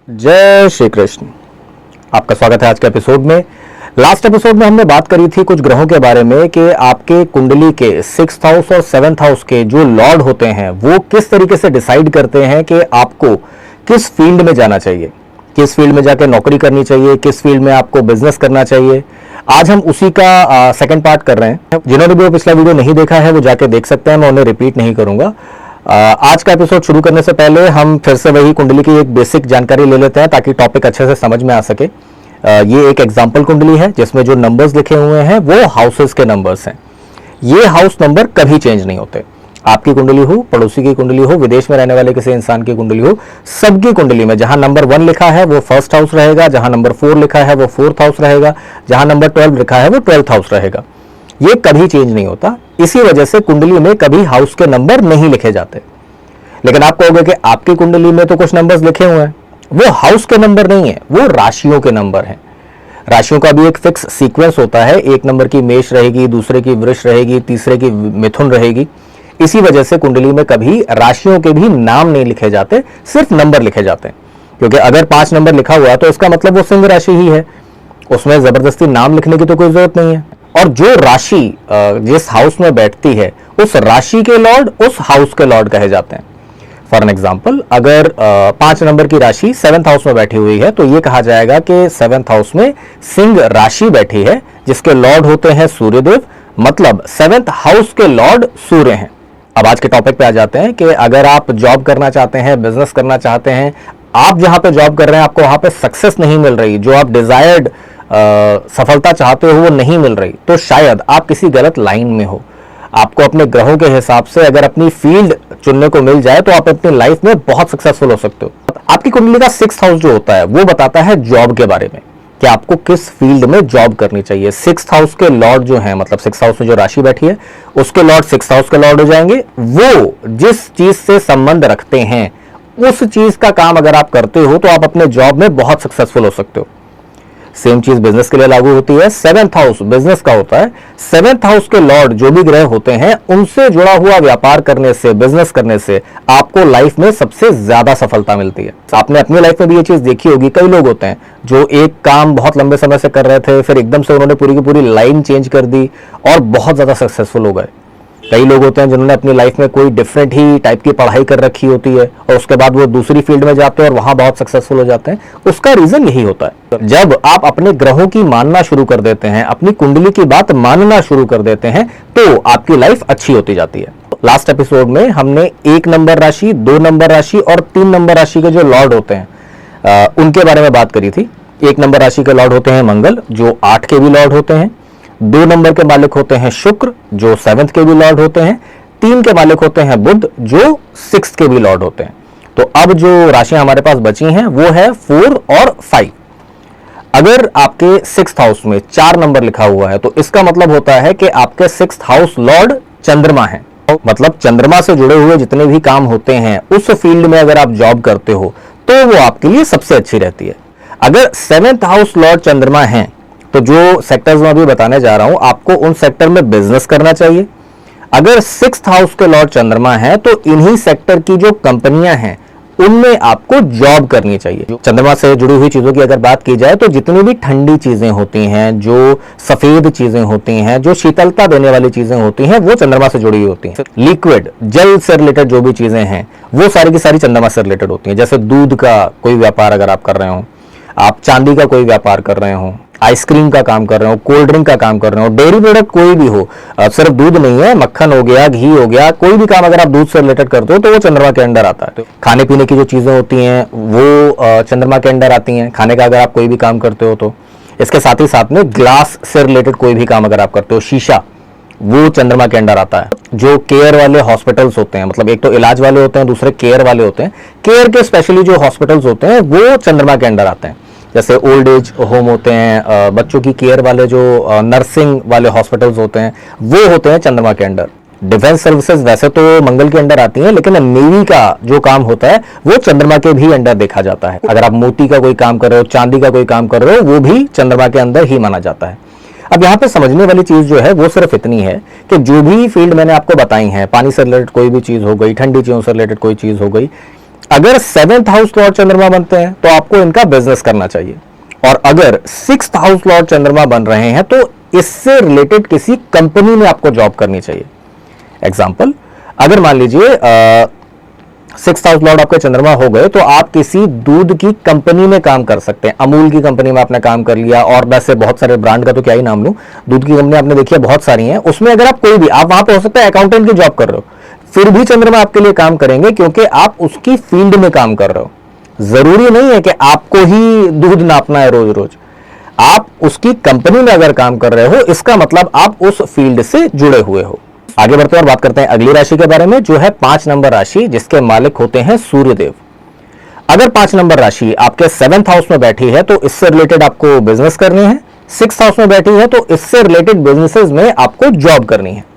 जय श्री कृष्ण। आपका स्वागत है आज के एपिसोड में। लास्ट एपिसोड में हमने बात करी थी कुछ ग्रहों के बारे में कि आपके कुंडली के 6th हाउस और 7th हाउस के जो लॉर्ड होते हैं वो किस तरीके से डिसाइड करते हैं कि आपको किस फील्ड में जाना चाहिए, किस फील्ड में जाकर नौकरी करनी चाहिए, किस फील्ड में आपको बिजनेस करना चाहिए। आज हम उसी का सेकंड पार्ट कर रहे हैं। जिन्होंने भी वो पिछला वीडियो नहीं देखा है वो जाके देख सकते हैं, मैं उन्हें रिपीट नहीं करूंगा। आज का एपिसोड शुरू करने से पहले हम फिर से वही कुंडली की एक बेसिक जानकारी ले लेते हैं ताकि टॉपिक अच्छे से समझ में आ सके। ये एक एग्जाम्पल कुंडली है जिसमें जो नंबर्स लिखे हुए हैं वो हाउसेस के नंबर्स हैं। ये हाउस नंबर कभी चेंज नहीं होते। आपकी कुंडली हो, पड़ोसी की कुंडली हो, विदेश में रहने वाले किसी इंसान की कुंडली हो, सबकी कुंडली में जहां नंबर 1 लिखा है वो 1st हाउस रहेगा, जहां नंबर 4 लिखा है वो 4th हाउस रहेगा, जहां नंबर 12 लिखा है वो 12th हाउस रहेगा। ये कभी चेंज नहीं होता। इसी वजह से कुंडली में कभी हाउस के नंबर नहीं लिखे जाते। लेकिन आप कहोगे कि आपकी कुंडली में तो कुछ नंबर्स लिखे हुए हैं, वो हाउस के नंबर नहीं है, वो राशियों के नंबर हैं। राशियों का भी एक फिक्स सीक्वेंस होता है। एक नंबर की मेष रहेगी, दूसरे की वृष रहेगी, तीसरे की मिथुन रहेगी। इसी वजह से कुंडली में कभी राशियों के भी नाम नहीं लिखे जाते, सिर्फ नंबर लिखे जाते हैं। क्योंकि अगर 5 नंबर लिखा हुआ है तो इसका मतलब वो सिंह राशि ही है, उसमें जबरदस्ती नाम लिखने की तो कोई जरूरत नहीं है। और जो राशि जिस हाउस में बैठती है उस राशि के लॉर्ड उस हाउस के लॉर्ड कहे जाते हैं। फॉर एन एग्जाम्पल, अगर 5 नंबर की राशि 7th हाउस में बैठी हुई है तो यह कहा जाएगा कि 7th हाउस में सिंह राशि बैठी है जिसके लॉर्ड होते हैं सूर्यदेव, मतलब 7th हाउस के लॉर्ड सूर्य हैं। अब आज के टॉपिक पे आ जाते हैं कि अगर आप जॉब करना चाहते हैं, बिजनेस करना चाहते हैं, आप जहां पे जॉब कर रहे हैं आपको वहां पे सक्सेस नहीं मिल रही, जो आप डिजायर्ड सफलता चाहते हो वो नहीं मिल रही, तो शायद आप किसी गलत लाइन में हो। आपको अपने ग्रहों के हिसाब से अगर अपनी फील्ड चुनने को मिल जाए तो आप अपनी लाइफ में बहुत सक्सेसफुल हो सकते हो। आपकी कुंडली का 6th हाउस जो होता है वो बताता है जॉब के बारे में कि आपको किस फील्ड में जॉब करनी चाहिए। 6th हाउस के लॉर्ड जो हैं, मतलब 6th हाउस में जो राशि बैठी है उसके लॉर्ड 6th हाउस के लॉर्ड हो जाएंगे। वो जिस चीज से संबंध रखते हैं उस चीज का काम अगर आप करते हो तो आप अपने जॉब में बहुत सक्सेसफुल हो सकते हो। सेम चीज बिजनेस के लिए लागू होती है। 7th हाउस बिजनेस का होता है। 7th हाउस के लॉर्ड जो भी ग्रह होते हैं उनसे जुड़ा हुआ व्यापार करने से, बिजनेस करने से आपको लाइफ में सबसे ज्यादा सफलता मिलती है। आपने अपनी लाइफ में भी ये चीज देखी होगी। कई लोग होते हैं जो एक काम बहुत लंबे समय से कर रहे थे, फिर एकदम से उन्होंने पूरी की पूरी लाइन चेंज कर दी और बहुत ज्यादा सक्सेसफुल हो गए। कई लोग होते हैं जिन्होंने अपनी लाइफ में कोई डिफरेंट ही टाइप की पढ़ाई कर रखी होती है और उसके बाद वो दूसरी फील्ड में जाते हैं और वहां बहुत सक्सेसफुल हो जाते हैं। उसका रीजन यही होता है, जब आप अपने ग्रहों की मानना शुरू कर देते हैं, अपनी कुंडली की बात मानना शुरू कर देते हैं तो आपकी लाइफ अच्छी होती जाती है। लास्ट एपिसोड में हमने 1 नंबर राशि, 2 नंबर राशि और 3 नंबर राशि के जो लॉर्ड होते हैं उनके बारे में बात करी थी। 1 नंबर राशि के लॉर्ड होते हैं मंगल, जो 8 के भी लॉर्ड होते हैं। 2 नंबर के मालिक होते हैं शुक्र, जो 7th के भी लॉर्ड होते हैं। 3 के मालिक होते हैं बुध, जो 6th के भी लॉर्ड होते हैं। तो अब जो राशियां हमारे पास बची हैं वो है 4 और 5। अगर आपके 6th हाउस में 4 नंबर लिखा हुआ है तो इसका मतलब होता है कि आपके 6th हाउस लॉर्ड चंद्रमा है। मतलब चंद्रमा से जुड़े हुए जितने भी काम होते हैं उस फील्ड में अगर आप जॉब करते हो तो वो आपके लिए सबसे अच्छी रहती है। अगर 7th हाउस लॉर्ड चंद्रमा है तो जो सेक्टर्स में अभी बताने जा रहा हूं आपको उन सेक्टर में बिजनेस करना चाहिए। अगर 6th हाउस के लॉर्ड चंद्रमा है तो इन्हीं सेक्टर की जो कंपनियां हैं उनमें आपको जॉब करनी चाहिए। चंद्रमा से जुड़ी हुई चीजों की अगर बात की जाए तो जितनी भी ठंडी चीजें होती हैं, जो सफेद चीजें होती हैं, जो शीतलता देने वाली चीजें होती हैं वो चंद्रमा से जुड़ी हुई होती हैं। लिक्विड, जल से रिलेटेड जो भी चीजें हैं वो सारी की सारी चंद्रमा से रिलेटेड होती हैं। जैसे दूध का कोई व्यापार अगर आप कर रहे हो, आप चांदी का कोई व्यापार कर रहे हो, आइसक्रीम का काम कर रहे हो, कोल्ड ड्रिंक का काम कर रहे हो, डेयरी प्रोडक्ट कोई भी हो, सिर्फ दूध नहीं है, मक्खन हो गया, घी हो गया, कोई भी काम अगर आप दूध से रिलेटेड करते हो तो वो चंद्रमा के अंडर आता है। खाने पीने की जो चीजें होती हैं वो चंद्रमा के अंडर आती हैं। खाने का अगर आप कोई भी काम करते हो तो इसके साथ ही साथ में ग्लास से रिलेटेड कोई भी काम अगर आप करते हो, शीशा, वो चंद्रमा के अंडर आता है। जो केयर वाले हॉस्पिटल्स होते हैं, मतलब एक तो इलाज वाले होते हैं, दूसरे केयर वाले होते हैं, केयर के स्पेशली जो हॉस्पिटल्स होते हैं वो चंद्रमा के अंडर आते हैं। जैसे ओल्ड एज होम होते हैं, बच्चों की केयर वाले जो नर्सिंग वाले हॉस्पिटल्स होते हैं वो होते हैं चंद्रमा के अंडर। डिफेंस सर्विसेज वैसे तो मंगल के अंडर आती हैं, लेकिन नेवी का जो काम होता है वो चंद्रमा के भी अंडर देखा जाता है। अगर आप मोती का कोई काम कर रहे हो, चांदी का कोई काम कर रहे हो, वो भी चंद्रमा के अंदर ही माना जाता है। अब यहाँ पे समझने वाली चीज जो है वो सिर्फ इतनी है कि जो भी फील्ड मैंने आपको बताई है, पानी से रिलेटेड कोई भी चीज हो गई, ठंडी चीजों से रिलेटेड कोई चीज हो गई, अगर 7th हाउस लॉर्ड चंद्रमा बनते हैं तो आपको इनका बिजनेस करना चाहिए, और अगर 6th हाउस लॉर्ड चंद्रमा बन रहे हैं तो इससे रिलेटेड किसी कंपनी में आपको जॉब करनी चाहिए। एग्जाम्पल, अगर मान लीजिए 6th हाउस लॉर्ड आपके चंद्रमा हो गए तो आप किसी दूध की कंपनी में काम कर सकते हैं। अमूल की कंपनी में आपने काम कर लिया, और वैसे बहुत सारे ब्रांड का तो क्या ही नाम लूं, दूध की कंपनी आपने देखी है बहुत सारी हैं, उसमें अगर आप कोई भी, आप वहां पे हो सकता है अकाउंटेंट की जॉब कर रहे हो, फिर भी चंद्रमा आपके लिए काम करेंगे क्योंकि आप उसकी फील्ड में काम कर रहे हो। जरूरी नहीं है कि आपको ही दूध नापना है रोज रोज, आप उसकी कंपनी में अगर काम कर रहे हो इसका मतलब आप उस फील्ड से जुड़े हुए हो। आगे बढ़ते हैं और बात करते हैं अगली राशि के बारे में, जो है 5 नंबर राशि, जिसके मालिक होते हैं सूर्यदेव। अगर 5 नंबर राशि आपके 7th हाउस में बैठी है तो इससे रिलेटेड आपको बिजनेस करनी है, 6th हाउस में बैठी है तो इससे रिलेटेड बिजनेसेस में आपको जॉब करनी है।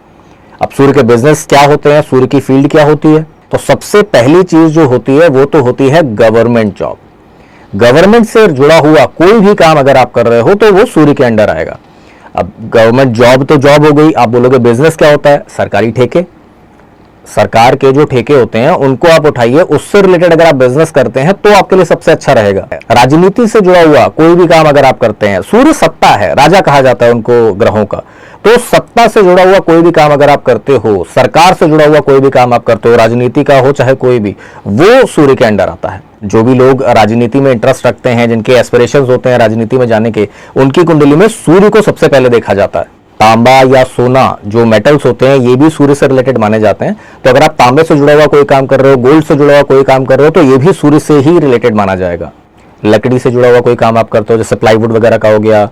अब सूर्य के बिजनेस क्या होते हैं, सूर्य की फील्ड क्या होती है, तो सबसे पहली चीज जो होती है वो तो होती है गवर्नमेंट जॉब। गवर्नमेंट से जुड़ा हुआ कोई भी काम अगर आप कर रहे हो तो वो सूर्य के अंडर आएगा। अब गवर्नमेंट जॉब तो जॉब हो गई, आप बोलोगे बिजनेस क्या होता है, सरकारी ठेके। सरकार के जो ठेके होते हैं उनको आप उठाइए, उससे रिलेटेड अगर आप बिजनेस करते हैं तो आपके लिए सबसे अच्छा रहेगा। राजनीति से जुड़ा हुआ कोई भी काम अगर आप करते हैं, सूर्य सत्ता है, राजा कहा जाता है उनको ग्रहों का, तो सत्ता से जुड़ा हुआ कोई भी काम अगर आप करते हो, सरकार से जुड़ा हुआ कोई भी काम आप करते हो, राजनीति का हो चाहे कोई भी, वो सूर्य के अंडर आता है। जो भी लोग राजनीति में इंटरेस्ट रखते हैं, जिनके एस्पिरेशंस होते हैं राजनीति में जाने के, उनकी कुंडली में सूर्य को सबसे पहले देखा जाता है। तांबा या सोना जो मेटल्स होते हैं ये भी सूर्य से रिलेटेड माने जाते हैं, तो अगर आप तांबे से जुड़ा हुआ कोई काम कर रहे हो, गोल्ड से जुड़ा हुआ कोई काम कर रहे हो तो ये भी सूर्य से ही रिलेटेड माना जाएगा। लकड़ी से जुड़ा हुआ कोई काम आप करते हो, जैसे प्लाईवुड वगैरह का हो गया,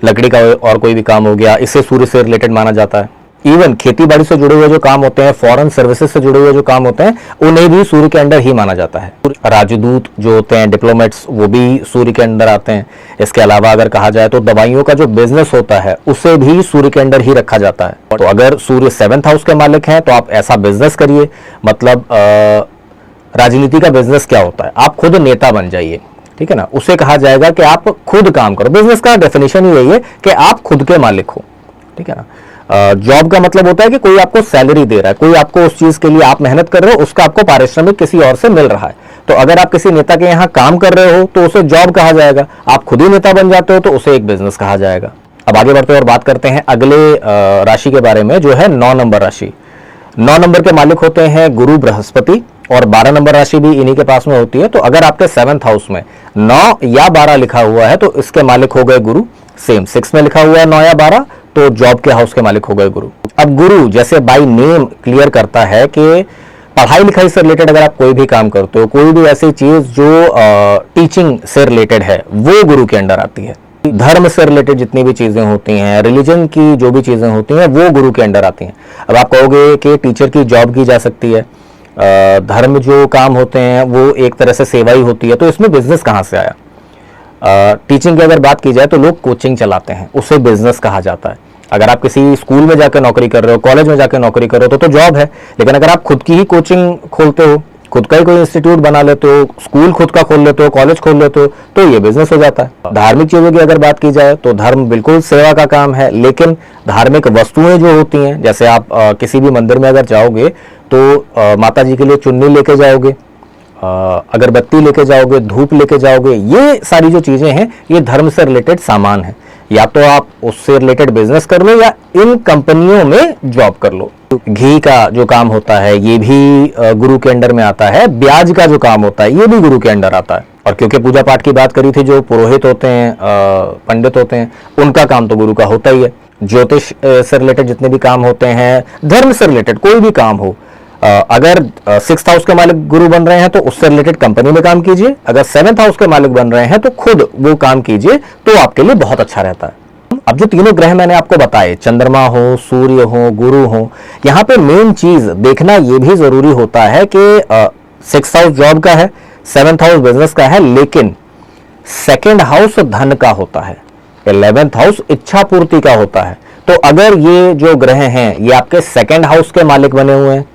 लकड़ी का और कोई भी काम हो गया, इससे सूर्य से रिलेटेड माना जाता है। इवन खेती बाड़ी से जुड़े हुए जो काम होते हैं, फॉरेन सर्विसेज से जुड़े हुए जो काम होते हैं, उन्हें भी सूर्य के अंडर ही माना जाता है। राजदूत जो होते हैं, डिप्लोमेट्स, वो भी सूर्य के अंडर आते हैं। इसके अलावा अगर कहा जाए तो दवाइयों का जो बिजनेस होता है उसे भी सूर्य के अंडर ही रखा जाता है। तो अगर सूर्य 7th हाउस के मालिक हैं तो आप ऐसा बिजनेस करिए। मतलब राजनीति का बिजनेस क्या होता है, आप खुद नेता बन जाइए, ठीक है ना, उसे कहा जाएगा कि आप खुद काम करो। बिजनेस का डेफिनेशन ही यही है कि आप खुद के मालिक हो, ठीक है ना। जॉब का मतलब होता है कि कोई आपको सैलरी दे रहा है, कोई आपको उस चीज के लिए आप मेहनत कर रहे हो, उसका आपको पारिश्रमिक किसी और से मिल रहा है। तो अगर आप किसी नेता के यहाँ काम कर रहे हो तो उसे जॉब कहा जाएगा, आप खुद ही नेता बन जाते हो तो उसे एक बिजनेस कहा जाएगा। अब आगे बढ़ते हैं और बात करते हैं अगले राशि के बारे में, जो है 9 नंबर राशि। 9 नंबर के मालिक होते हैं गुरु बृहस्पति, और 12 नंबर राशि भी इन्हीं के पास में होती है। तो अगर आपके 7th हाउस में 9 या 12 लिखा हुआ है तो इसके मालिक हो गए गुरु। सेम 6 में लिखा हुआ है 9 या 12 तो जॉब के हाउस के मालिक हो गए गुरु। अब गुरु जैसे बाय नेम क्लियर करता है कि पढ़ाई लिखाई से रिलेटेड अगर आप कोई भी काम करते हो, कोई भी ऐसी चीज जो टीचिंग से रिलेटेड है, वो गुरु के अंडर आती है। धर्म से रिलेटेड जितनी भी चीजें होती हैं, रिलीजन की जो भी चीजें होती हैं, वो गुरु के अंडर आती हैं। अब आप कहोगे कि टीचर की जॉब की जा सकती है, धर्म जो काम होते हैं वो एक तरह से सेवा ही होती है, तो इसमें बिजनेस कहाँ से आया। टीचिंग की अगर बात की जाए तो लोग कोचिंग चलाते हैं, उसे बिजनेस कहा जाता है। अगर आप किसी स्कूल में जाकर नौकरी कर रहे हो, कॉलेज में जाकर नौकरी कर रहे हो तो जॉब है। लेकिन अगर आप खुद की ही कोचिंग खोलते हो, खुद का ही कोई इंस्टीट्यूट बना लेते हो, स्कूल खुद का खोल लेते हो, कॉलेज खोल लेते हो, तो ये बिजनेस हो जाता है। धार्मिक चीजों की अगर बात की जाए तो धर्म बिल्कुल सेवा का काम है, लेकिन धार्मिक वस्तुएं जो होती हैं, जैसे आप किसी भी मंदिर में अगर जाओगे तो माता जी के लिए चुन्नी लेके जाओगे, अगरबत्ती लेके जाओगे, धूप लेके जाओगे, ये सारी जो चीजें हैं ये धर्म से रिलेटेड सामान है। या तो आप उससे रिलेटेड बिजनेस कर लो या इन कंपनियों में जॉब कर लो। घी का जो काम होता है ये भी गुरु के अंडर में आता है। ब्याज का जो काम होता है ये भी गुरु के अंडर आता है। और क्योंकि पूजा पाठ की बात करी थी, जो पुरोहित होते हैं, पंडित होते हैं, उनका काम तो गुरु का होता ही है। ज्योतिष से रिलेटेड जितने भी काम होते हैं, धर्म से रिलेटेड कोई भी काम हो, अगर 6th हाउस के मालिक गुरु बन रहे हैं तो उससे रिलेटेड कंपनी में काम कीजिए। अगर 7th हाउस के मालिक बन रहे हैं तो खुद वो काम कीजिए, तो आपके लिए बहुत अच्छा रहता है। अब जो तीनों ग्रह मैंने आपको बताए, चंद्रमा हो, सूर्य हो, गुरु हो, यहाँ पे मेन चीज देखना ये भी जरूरी होता है कि 6th हाउस जॉब का है, 7th हाउस बिजनेस का है, लेकिन 2nd हाउस धन का होता है, 11th हाउस इच्छा पूर्ति का होता है। तो अगर ये जो ग्रह हैं ये आपके 2nd हाउस के मालिक बने हुए हैं,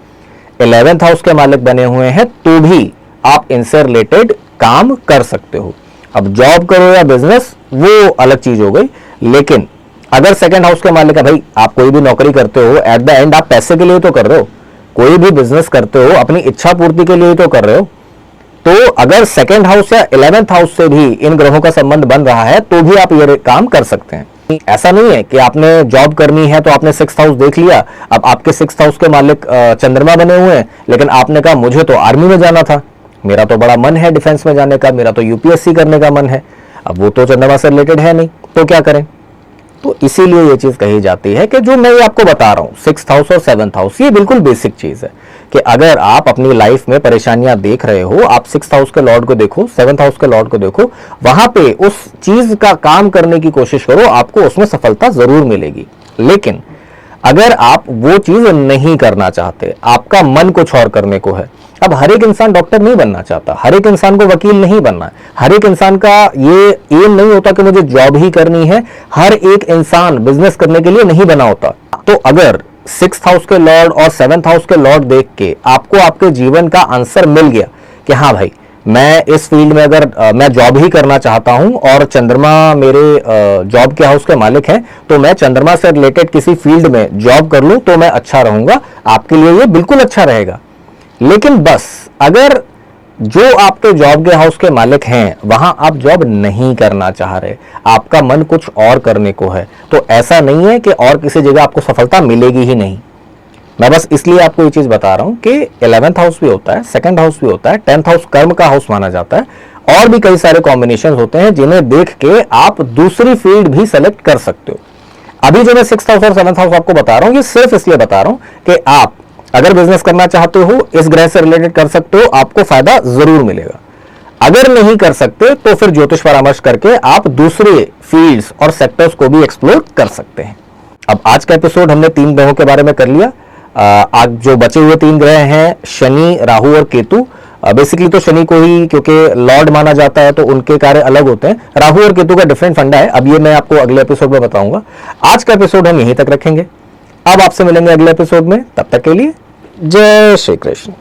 11th हाउस के मालिक बने हुए हैं, तो भी आप इनसे रिलेटेड काम कर सकते हो। अब जॉब करो या बिजनेस वो अलग चीज हो गई, लेकिन अगर 2nd हाउस के मालिक है, भाई आप कोई भी नौकरी करते हो, एट द एंड आप पैसे के लिए तो कर रहे हो, कोई भी बिजनेस करते हो अपनी इच्छा पूर्ति के लिए तो कर रहे हो। तो अगर सेकंड हाउस या 11th हाउस से भी इन ग्रहों का संबंध बन रहा है तो भी आप ये काम कर सकते हैं। ऐसा नहीं है कि आपने जॉब करनी है तो आपने 6th हाउस देख लिया, अब आपके 6th हाउस के मालिक चंद्रमा बने हुए हैं, लेकिन आपने कहा मुझे तो आर्मी में जाना था, मेरा तो बड़ा मन है डिफेंस में जाने का, मेरा तो यूपीएससी करने का मन है, अब वो तो चंद्रमा से रिलेटेड है नहीं, तो क्या करें। तो इसीलिए ये चीज कही जाती है कि जो मैं आपको बता रहा हूं 6th हाउस और 7th हाउस, ये बिल्कुल बेसिक चीज है कि अगर आप अपनी लाइफ में परेशानियां देख रहे हो, आप 6th हाउस के लॉर्ड को देखो, 7th हाउस के लॉर्ड को देखो, वहां पे उस चीज का काम करने की कोशिश करो, आपको उसमें सफलता जरूर मिलेगी। लेकिन अगर आप वो चीज नहीं करना चाहते, आपका मन कुछ और करने को है, अब हर एक इंसान डॉक्टर नहीं बनना चाहता, हर एक इंसान को वकील नहीं बनना है, हर एक इंसान का ये एम नहीं होता कि मुझे जॉब ही करनी है, हर एक इंसान बिजनेस करने के लिए नहीं बना होता। तो अगर 6th हाउस के लॉर्ड और 7th हाउस के लॉर्ड देख के आपको आपके जीवन का आंसर मिल गया कि हाँ भाई मैं इस फील्ड में अगर मैं जॉब ही करना चाहता हूं और चंद्रमा मेरे जॉब के हाउस के मालिक हैं, तो मैं चंद्रमा से रिलेटेड किसी फील्ड में जॉब कर लूं तो मैं अच्छा रहूंगा, आपके लिए ये बिल्कुल अच्छा रहेगा। लेकिन बस अगर जो आपके जॉब के हाउस के मालिक हैं वहां आप जॉब नहीं करना चाह रहे, आपका मन कुछ और करने को है, तो ऐसा नहीं है कि और किसी जगह आपको सफलता मिलेगी ही नहीं। मैं बस इसलिए आपको ये चीज बता रहा हूं कि 11th हाउस भी होता है, 2nd हाउस भी होता है, 10th हाउस कर्म का हाउस माना जाता है, और भी कई सारे कॉम्बिनेशन होते हैं जिन्हें देख के आप दूसरी फील्ड भी सेलेक्ट कर सकते हो। अभी जो मैं 6th हाउस और 7th हाउस आपको बता रहा हूं, ये सिर्फ इसलिए बता रहा हूं कि आप अगर बिजनेस करना चाहते हो, इस ग्रह से रिलेटेड कर सकते हो, आपको फायदा जरूर मिलेगा। अगर नहीं कर सकते तो फिर ज्योतिष परामर्श करके आप दूसरे फील्ड्स और सेक्टर्स को भी एक्सप्लोर कर सकते हैं। अब आज का एपिसोड हमने 3 ग्रहों के बारे में कर लिया। आज जो बचे हुए 3 ग्रह हैं शनि, राहु और केतु, बेसिकली तो शनि को ही क्योंकि लॉर्ड माना जाता है तो उनके कार्य अलग होते हैं, राहु और केतु का डिफरेंट फंडा है। अब ये मैं आपको अगले एपिसोड में बताऊंगा। आज का एपिसोड हम यहीं तक रखेंगे, अब आपसे मिलेंगे अगले एपिसोड में, तब तक के लिए जय श्री कृष्ण।